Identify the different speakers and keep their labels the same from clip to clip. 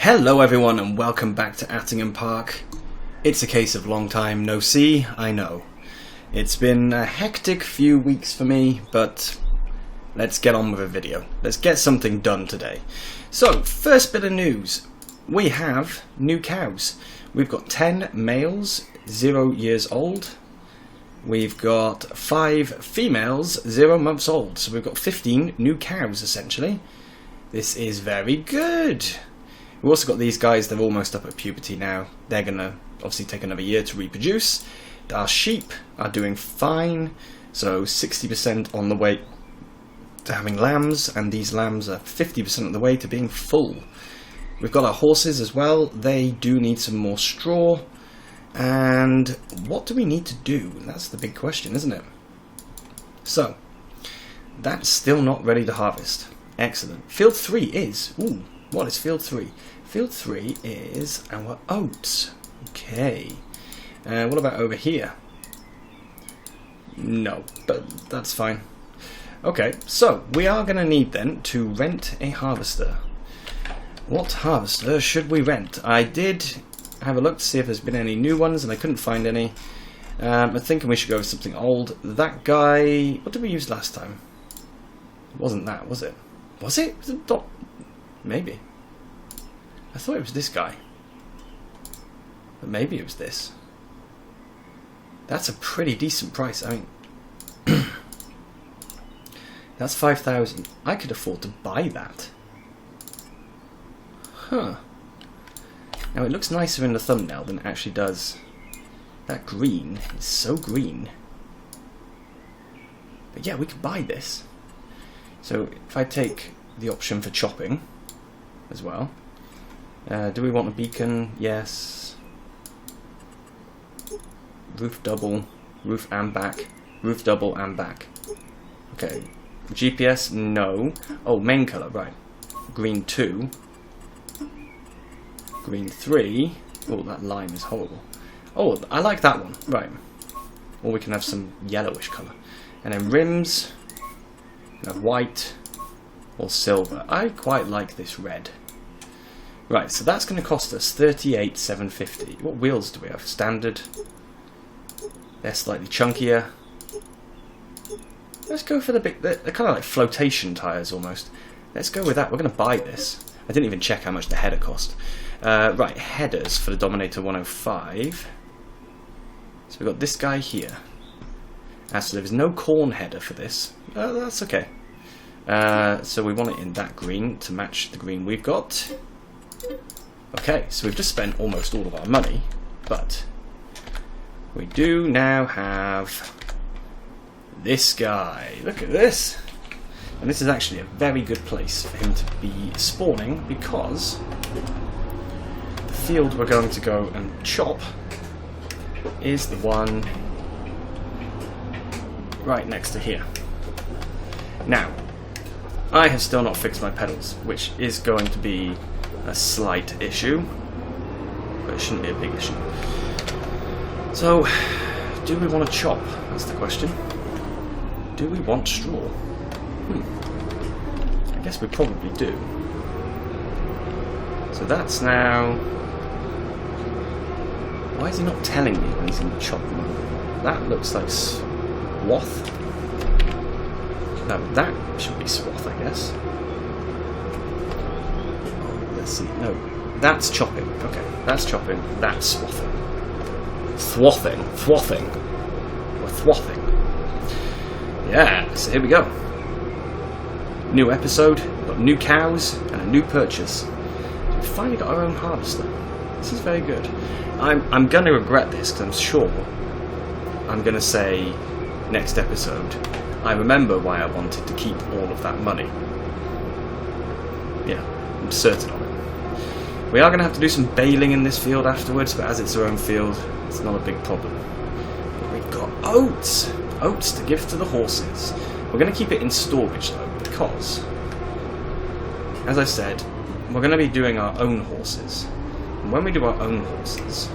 Speaker 1: Hello everyone and welcome back to Attingham Park. It's a case of long time no see, I know. It's been a hectic few weeks for me, but let's get on with a video. Let's get something done today. So, first bit of news. We have new cows. We've got 10 males, 0 years old. We've got 5 females, 0 months old. So we've got 15 new cows essentially. This is very good. We've also got these guys, they're almost up at puberty now. They're going to obviously take another year to reproduce. Our sheep are doing fine, so 60% on the way to having lambs, and these lambs are 50% of the way to being full. We've got our horses as well. They do need some more straw. And what do we need to do? That's the big question, isn't it? So, that's still not ready to harvest. Excellent. Field 3 is... Ooh, what is Field 3? Field 3 is our oats. Okay. What about over here? No, but that's fine. Okay, so we are going to need then to rent a harvester. What harvester should we rent? I did have a look to see if there's been any new ones and I couldn't find any. I'm thinking we should go with something old. That guy... What did we use last time? It wasn't that, was it? Was it? Was it not? Maybe. I thought it was this guy. But maybe it was this. That's a pretty decent price. I mean... That's 5,000. I could afford to buy that. Huh. Now it looks nicer in the thumbnail than it actually does. That green is so green. But yeah, we could buy this. So if I take the option for chopping as well. Do we want a beacon? Yes. Roof double, roof and back, roof double and back. Okay. GPS? No. Oh, main colour, right. Green 2. Green 3. Oh, that lime is horrible. Oh, I like that one. Right. Or we can have some yellowish colour. And then rims. Have white or silver. I quite like this red. Right, so that's going to cost us 38,750. What wheels do we have? Standard. They're slightly chunkier. Let's go for the big... They're kind of like flotation tyres almost. Let's go with that. We're going to buy this. I didn't even check how much the header cost. Right, headers for the Dominator 105. So we've got this guy here. So there's no corn header for this. That's okay. So we want it in that green to match the green we've got. Okay, so we've just spent almost all of our money, but we do now have this guy. Look at this. And this is actually a very good place for him to be spawning because the field we're going to go and chop is the one right next to here. Now, I have still not fixed my pedals, which is going to be a slight issue, but it shouldn't be a big issue. So, do we want to chop? That's the question. Do we want straw? I guess we probably do. So that's now... Why is he not telling me when he's going to chop them? That looks like swath. No, that should be swath, I guess. Let's see. No, that's chopping. Okay, that's chopping. That's swathing. Thwathing. Thwathing. Or thwathing. Yeah, so here we go. New episode, we've got new cows, and a new purchase. We've finally got our own harvester. This is very good. I'm going to regret this, because I'm sure I'm going to say next episode, I remember why I wanted to keep all of that money. Yeah, I'm certain of it. We are going to have to do some baling in this field afterwards, but as it's our own field, it's not a big problem. But we've got oats! Oats to give to the horses. We're going to keep it in storage though, because, as I said, we're going to be doing our own horses. And when we do our own horses...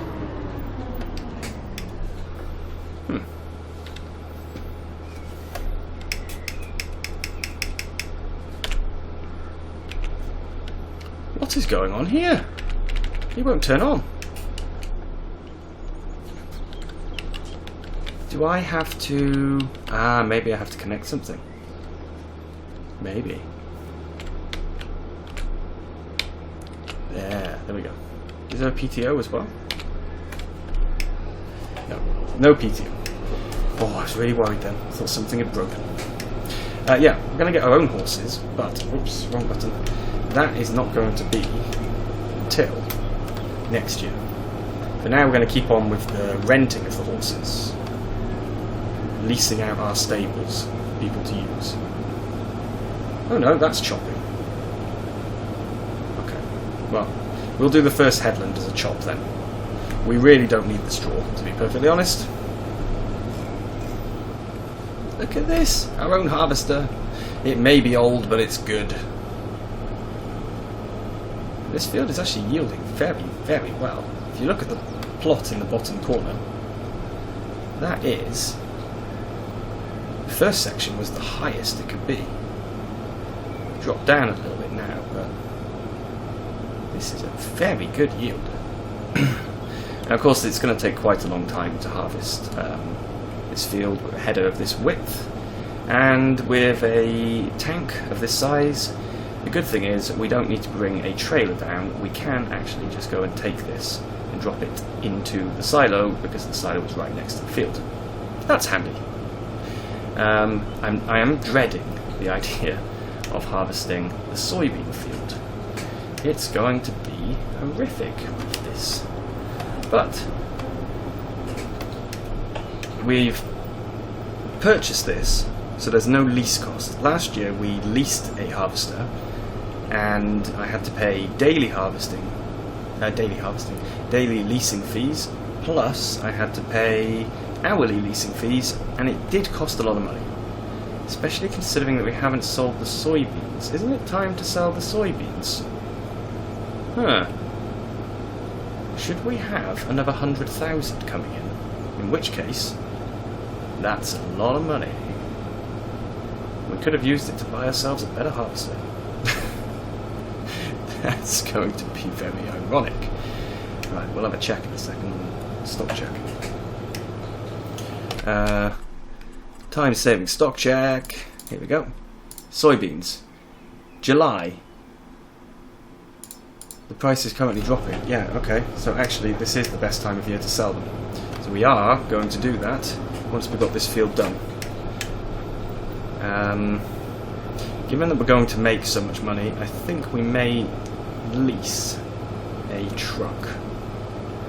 Speaker 1: What is going on here? He won't turn on. Do I have to... Ah, maybe I have to connect something. Maybe. There we go. Is there a PTO as well? No, no PTO. Oh, I was really worried then. I thought something had broken. Yeah, we're going to get our own horses, but... Oops, wrong button. That is not going to be until next year. For now, we're going to keep on with the renting of the horses. Leasing out our stables for people to use. Oh no, that's chopping. Okay, well, we'll do the first headland as a chop then. We really don't need the straw, to be perfectly honest. Look at this, our own harvester. It may be old, but it's good. This field is actually yielding very, very well. If you look at the plot in the bottom corner, that is... The first section was the highest it could be. Dropped down a little bit now, but this is a very good yield. Now, of course, it's going to take quite a long time to harvest this field with a header of this width, and with a tank of this size. The good thing is we don't need to bring a trailer down. We can actually just go and take this and drop it into the silo, because the silo is right next to the field. That's handy. I am dreading the idea of harvesting the soybean field. It's going to be horrific with this. But we've purchased this, so there's no lease cost. Last year we leased a harvester, and I had to pay daily leasing fees, plus I had to pay hourly leasing fees, and it did cost a lot of money. Especially considering that we haven't sold the soybeans. Isn't it time to sell the soybeans? Huh. Should we have another 100,000 coming in? In which case, that's a lot of money. We could have used it to buy ourselves a better harvester. That's going to be very ironic. Right, we'll have a check in a second. Stock check. Time-saving stock check. Here we go. Soybeans. July. The price is currently dropping. Yeah, okay. So actually, this is the best time of year to sell them. So we are going to do that once we've got this field done. Given that we're going to make so much money, I think we may lease a truck.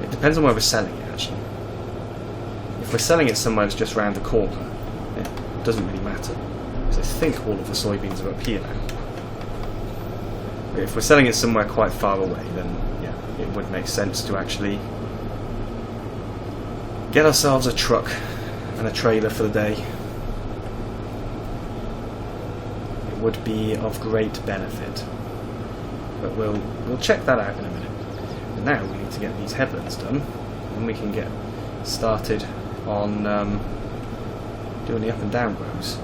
Speaker 1: It depends on where we're selling it, actually. If we're selling it somewhere that's just round the corner, it doesn't really matter, because I think all of the soybeans are up here now. But if we're selling it somewhere quite far away, then yeah, it would make sense to actually get ourselves a truck and a trailer for the day. It would be of great benefit. But we'll check that out in a minute. But now we need to get these headlands done, and we can get started on doing the up and down rows.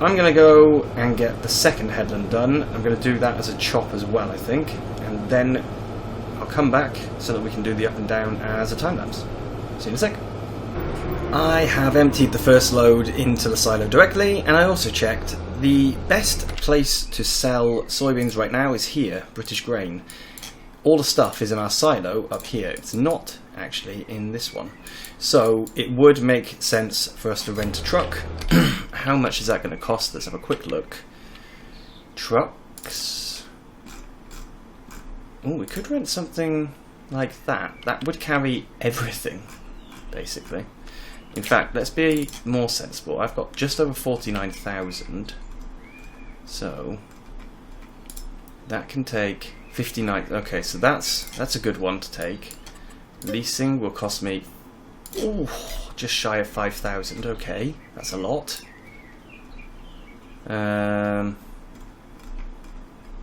Speaker 1: I'm going to go and get the second headland done. I'm going to do that as a chop as well, I think, and then I'll come back so that we can do the up and down as a time lapse. See you in a sec. I have emptied the first load into the silo directly, and I also checked the best place to sell soybeans right now is here, British Grain. All the stuff is in our silo up here. It's not actually in this one. So it would make sense for us to rent a truck. How much is that going to cost? Let's have a quick look. Trucks. Oh, we could rent something like that. That would carry everything, basically. In fact, let's be more sensible. I've got just over 49,000. So that can take 59. Okay, so that's a good one to take. Leasing will cost me just shy of 5,000. Okay, that's a lot. Do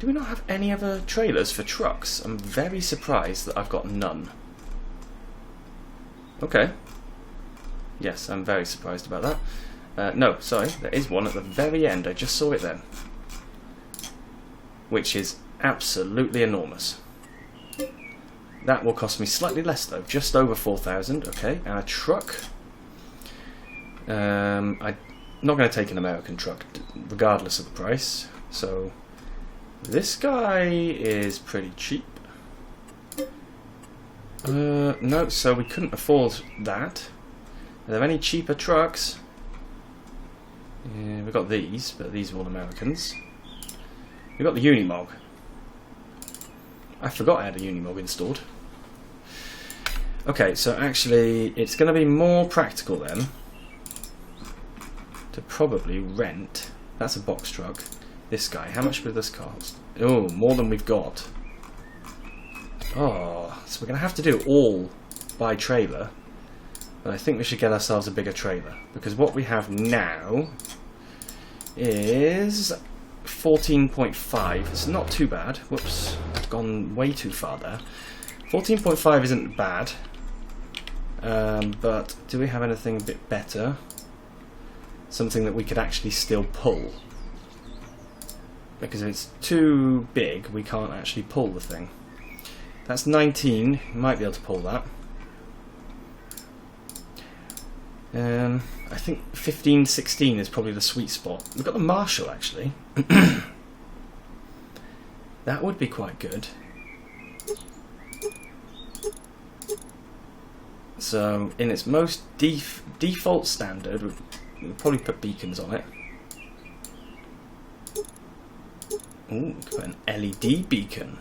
Speaker 1: we not have any other trailers for trucks? I'm very surprised that I've got none. Okay. Yes, I'm very surprised about that. No, sorry, there is one at the very end. I just saw it then. Which is absolutely enormous. That will cost me slightly less though, just over 4,000. Okay, and a truck. I'm not going to take an American truck, regardless of the price. So this guy is pretty cheap. No, so we couldn't afford that. Are there any cheaper trucks? Yeah, we've got these, but these are all Americans. We've got the Unimog. I forgot I had a Unimog installed. Okay, so actually it's going to be more practical then to probably rent. That's a box truck. This guy, how much would this cost? Oh, more than we've got. Oh, so we're going to have to do it all by trailer. But I think we should get ourselves a bigger trailer, because what we have now is 14.5. It's not too bad. Whoops, I've gone way too far there. 14.5 isn't bad, but do we have anything a bit better? Something that we could actually still pull. Because if it's too big, we can't actually pull the thing. That's 19. You might be able to pull that. I think 15, 16 is probably the sweet spot. We've got the Marshall actually. That would be quite good. So in its most default standard, we'll probably put beacons on it. Ooh, put an LED beacon.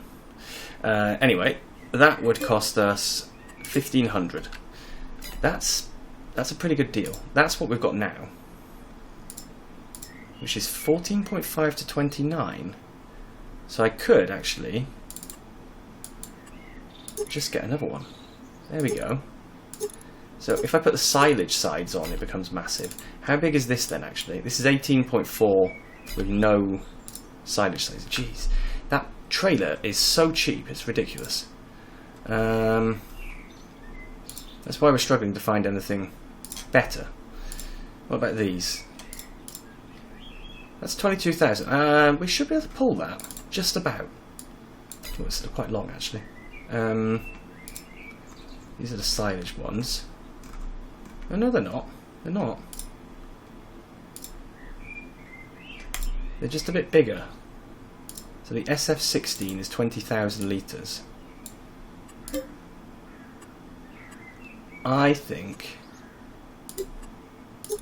Speaker 1: Anyway, that would cost us 1,500. That's a pretty good deal. That's what we've got now, which is 14.5 to 29. So I could actually just get another one. There we go. So if I put the silage sides on, it becomes massive. How big is this then actually? This is 18.4 with no silage sides. Jeez, that trailer is so cheap, it's ridiculous. That's why we're struggling to find anything better. What about these? That's 22,000. We should be able to pull that, just about. Oh, it's quite long actually. These are the silage ones. Oh no, they're not. They're not. They're just a bit bigger. So the SF16 is 20,000 litres. I think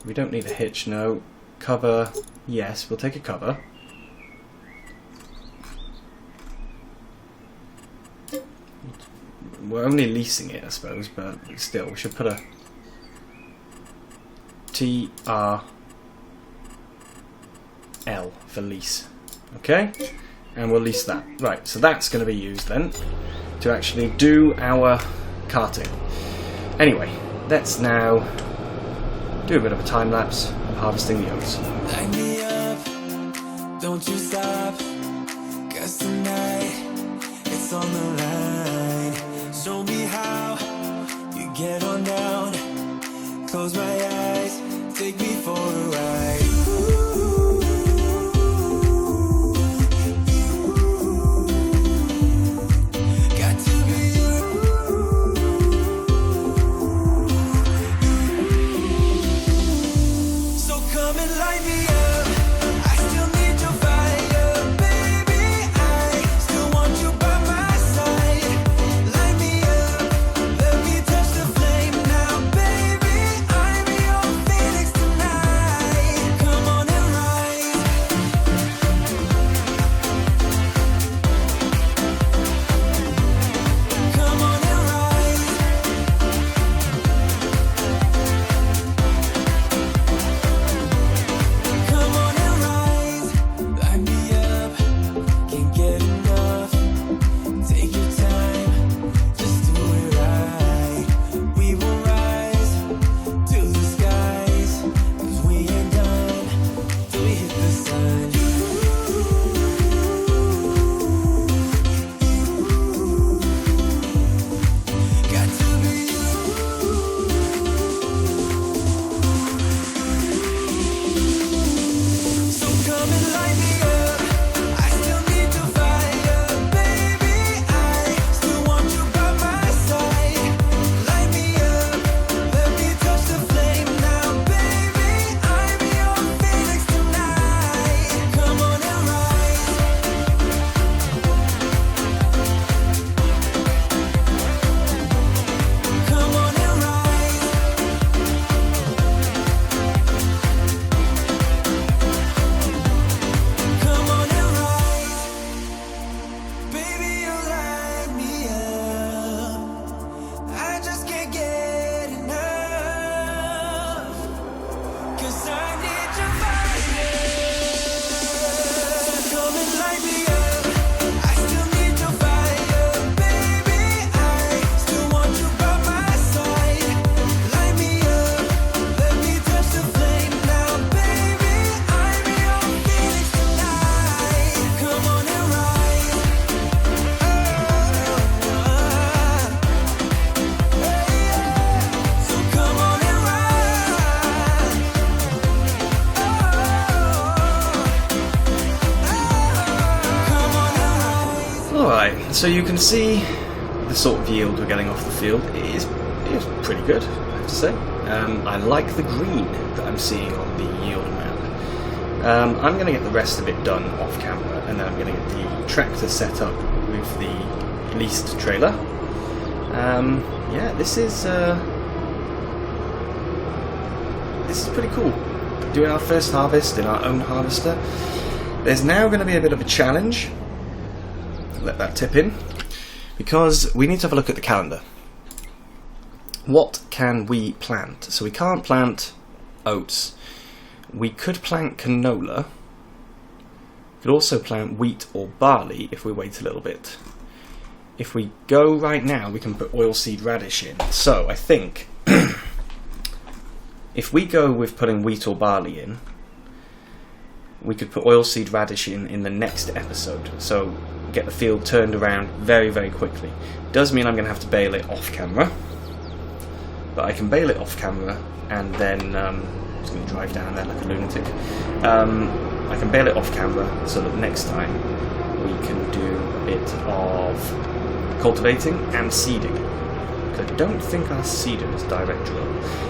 Speaker 1: we don't need a hitch, no. Cover, yes, we'll take a cover. We're only leasing it, I suppose, but still, we should put a TRL for lease. Okay? And we'll lease that. Right, so that's going to be used then to actually do our carting. Anyway, let's now do a bit of a time lapse of harvesting the oats.
Speaker 2: Light me up, don't you stop, 'cause tonight it's on the line. Show me how you get on down. Close my eyes, take me for a ride. Got to be you. So come and light me up. I still need your fire, baby. I still want you by my side. Light me up, let me touch the flame now, baby. I'm yours.
Speaker 1: So you can see the sort of yield we're getting off the field. It is pretty good, I have to say. I like the green that I'm seeing on the yield map. I'm going to get the rest of it done off camera, and then I'm going to get the tractor set up with the leased trailer. Yeah, this is pretty cool. Doing our first harvest in our own harvester. There's now going to be a bit of a challenge. Let that tip in, because we need to have a look at the calendar. What can we plant? So we can't plant oats. We could plant canola. We could also plant wheat or barley if we wait a little bit. If we go right now, we can put oilseed radish in. So I think if we go with putting wheat or barley in, we could put oilseed radish in the next episode. So get the field turned around very, very quickly. Does mean I'm going to have to bale it off camera. But I can bale it off camera, and then I'm just going to drive down there like a lunatic. I can bale it off camera so that next time we can do a bit of cultivating and seeding. Because I don't think our seeder is direct drill.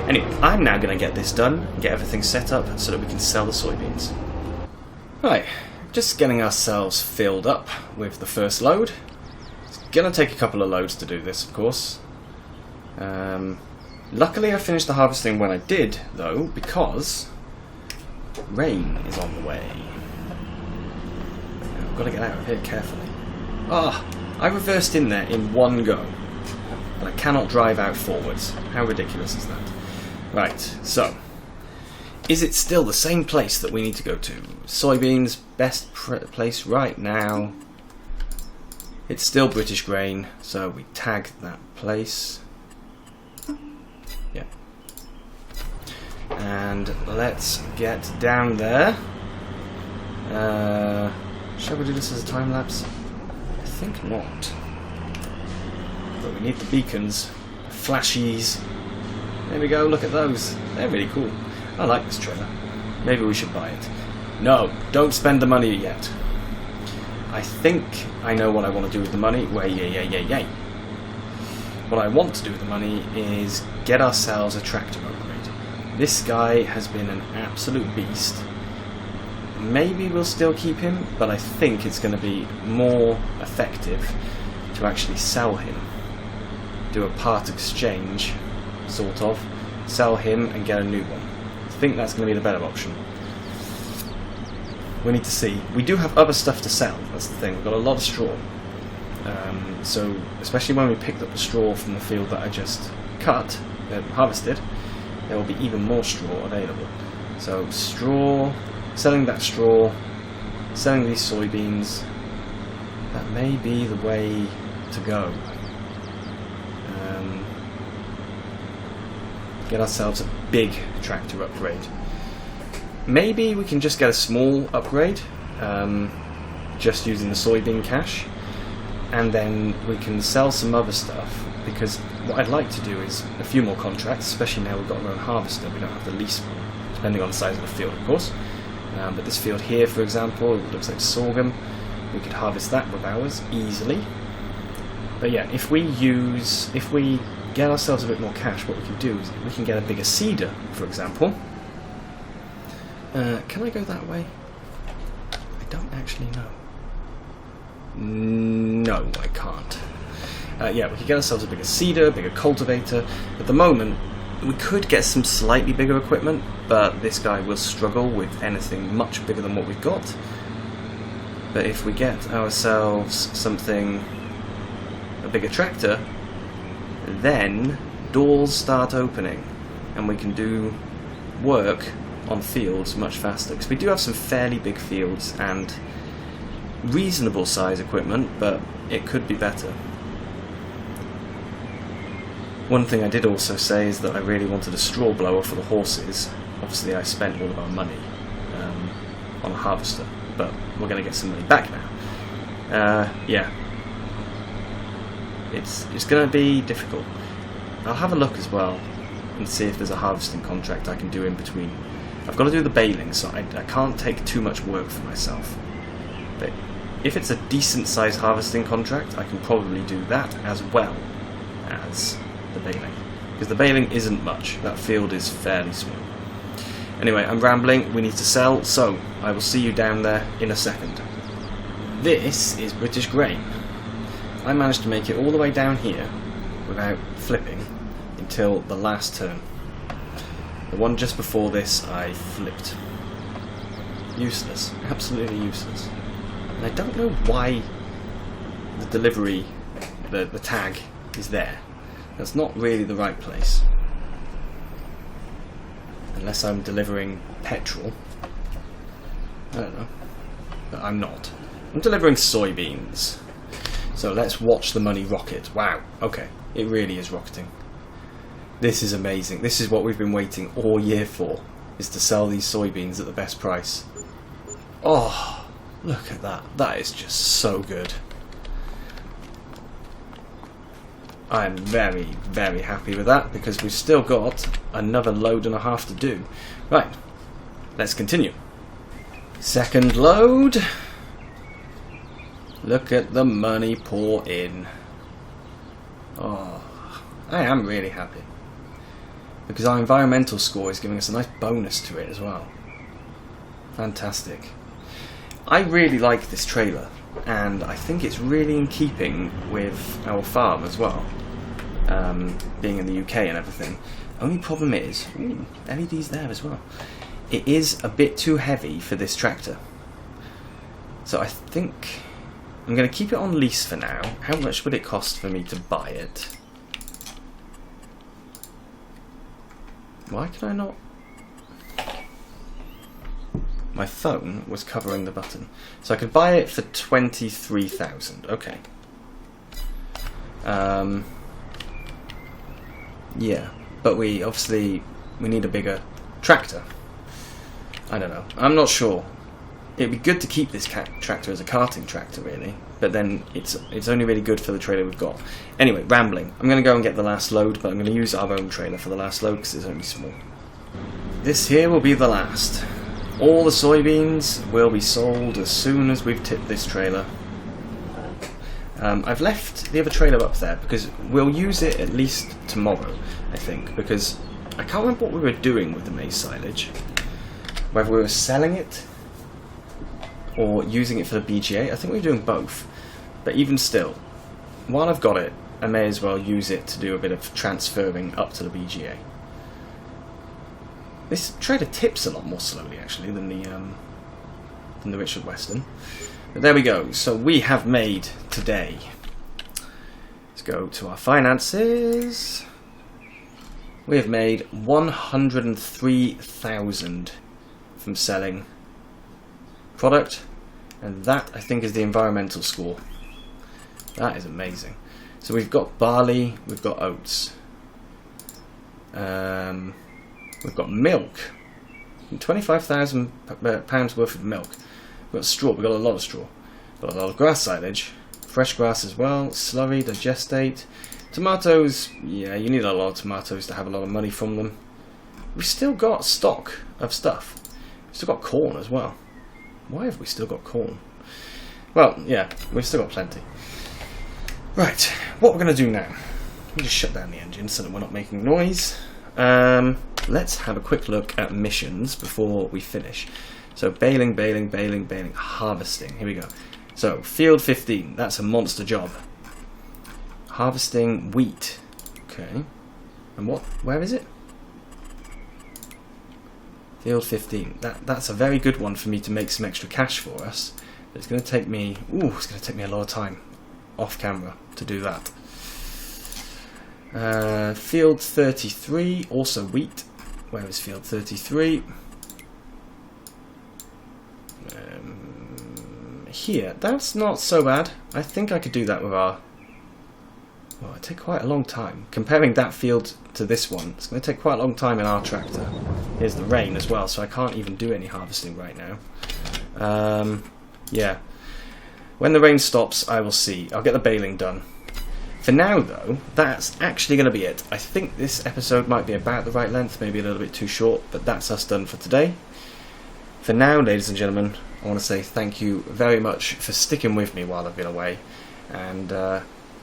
Speaker 1: Anyway, I'm now going to get this done, get everything set up so that we can sell the soybeans. Right, just getting ourselves filled up with the first load. It's going to take a couple of loads to do this, of course. Luckily I finished the harvesting when I did, though, because rain is on the way. I've got to get out of here carefully. I reversed in there in one go, but I cannot drive out forwards. How ridiculous is that? Right, so, is it still the same place that we need to go to? Soybeans, best place right now. It's still British grain, so we tag that place. Yeah. And let's get down there. Shall we do this as a time lapse? I think not. But we need the beacons, flashies. There we go, look at those. They're really cool. I like this trailer. Maybe we should buy it. No, don't spend the money yet. I think I know what I want to do with the money. Yay. What I want to do with the money is get ourselves a tractor upgrade. This guy has been an absolute beast. Maybe we'll still keep him, but I think it's going to be more effective to actually sell him. Do a part exchange, sort of. Sell him and get a new one. I think that's going to be the better option. We need to see. We do have other stuff to sell, that's the thing. We've got a lot of straw. So, especially when we picked up the straw from the field that I just harvested, there will be even more straw available. So, straw, selling that straw, selling these soybeans, that may be the way to go. Get ourselves a big tractor upgrade. Maybe we can just get a small upgrade, just using the soybean cash, and then we can sell some other stuff, because what I'd like to do is a few more contracts, especially now we've got our own harvester. We don't have the lease one, depending on the size of the field, of course. But this field here, for example, it looks like sorghum. We could harvest that with ours easily. But yeah, if we get ourselves a bit more cash, what we can do is we can get a bigger seeder, for example. Can I go that way? I don't actually know. No, I can't. Yeah, we could get ourselves a bigger seeder, a bigger cultivator. At the moment, we could get some slightly bigger equipment, but this guy will struggle with anything much bigger than what we've got. But if we get ourselves something, a bigger tractor, then doors start opening and we can do work on fields much faster, because we do have some fairly big fields and reasonable size equipment, but it could be better. One thing I did also say is that I really wanted a straw blower for the horses. Obviously I spent all of our money on a harvester, but we're going to get some money back now. Yeah, it's going to be difficult. I'll have a look as well and see if there's a harvesting contract I can do in between. I've got to do the baling, so I can't take too much work for myself. But if it's a decent sized harvesting contract, I can probably do that as well as the baling. Because the baling isn't much, that field is fairly small. Anyway, I'm rambling, we need to sell, so I will see you down there in a second. This is British grain. I managed to make it all the way down here without flipping until the last turn. The one just before this I flipped. Useless, absolutely useless. And I don't know why the delivery, the tag is there. That's not really the right place. Unless I'm delivering petrol. I don't know. But I'm not. I'm delivering soybeans. So let's watch the money rocket. Wow, okay. It really is rocketing. This is amazing. This is what we've been waiting all year for, is to sell these soybeans at the best price. Oh, look at that. That is just so good. I'm very, very happy with that because we've still got another load and a half to do. Right, let's continue. Second load. Look at the money pour in. Oh, I am really happy. Because our environmental score is giving us a nice bonus to it as well. Fantastic. I really like this trailer, and I think it's really in keeping with our farm as well. Being in the UK and everything. Only problem is, LEDs there as well. It is a bit too heavy for this tractor. So I think I'm going to keep it on lease for now. How much would it cost for me to buy it? Why can I not? My phone was covering the button. So I could buy it for 23,000. Okay. Yeah, but we need a bigger tractor. I don't know. I'm not sure. It'd be good to keep this tractor as a carting tractor, really. But then it's only really good for the trailer we've got. Anyway, rambling. I'm going to go and get the last load, but I'm going to use our own trailer for the last load because it's only small. This here will be the last. All the soybeans will be sold as soon as we've tipped this trailer. I've left the other trailer up there because we'll use it at least tomorrow, I think, because I can't remember what we were doing with the maize silage. Whether we were selling it or using it for the BGA. I think we were doing both. But even still, while I've got it, I may as well use it to do a bit of transferring up to the BGA. This trailer tips a lot more slowly, actually, than the Richard Weston. But there we go. So we have made today. Let's go to our finances. We have made 103,000 from selling product, and that I think is the environmental score. That is amazing. So we've got barley, we've got oats, we've got milk, £25,000 worth of milk. We've got straw, we've got a lot of straw. We've got a lot of grass silage, fresh grass as well, slurry, digestate, tomatoes. Yeah, you need a lot of tomatoes to have a lot of money from them. We've still got stock of stuff. We've still got corn as well. Why have we still got corn? Well, yeah, we've still got plenty. Right, what we're going to do now, let me just shut down the engine so that we're not making noise. Let's have a quick look at missions before we finish. So baling, harvesting, here we go. So field 15, that's a monster job. Harvesting wheat, okay. And where is it? Field 15, that's a very good one for me to make some extra cash for us. But it's going to take me, it's going to take me a lot of time off camera to do that. Field 33, also wheat. Where is field 33? Here, that's not so bad. I think I could do that with our... Well, it'd take quite a long time. Comparing that field to this one, it's going to take quite a long time in our tractor. Here's the rain as well, so I can't even do any harvesting right now. Yeah. When the rain stops, I will see. I'll get the baling done. For now, though, that's actually going to be it. I think this episode might be about the right length, maybe a little bit too short, but that's us done for today. For now, ladies and gentlemen, I want to say thank you very much for sticking with me while I've been away, and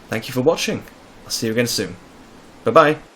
Speaker 1: thank you for watching. I'll see you again soon. Bye bye.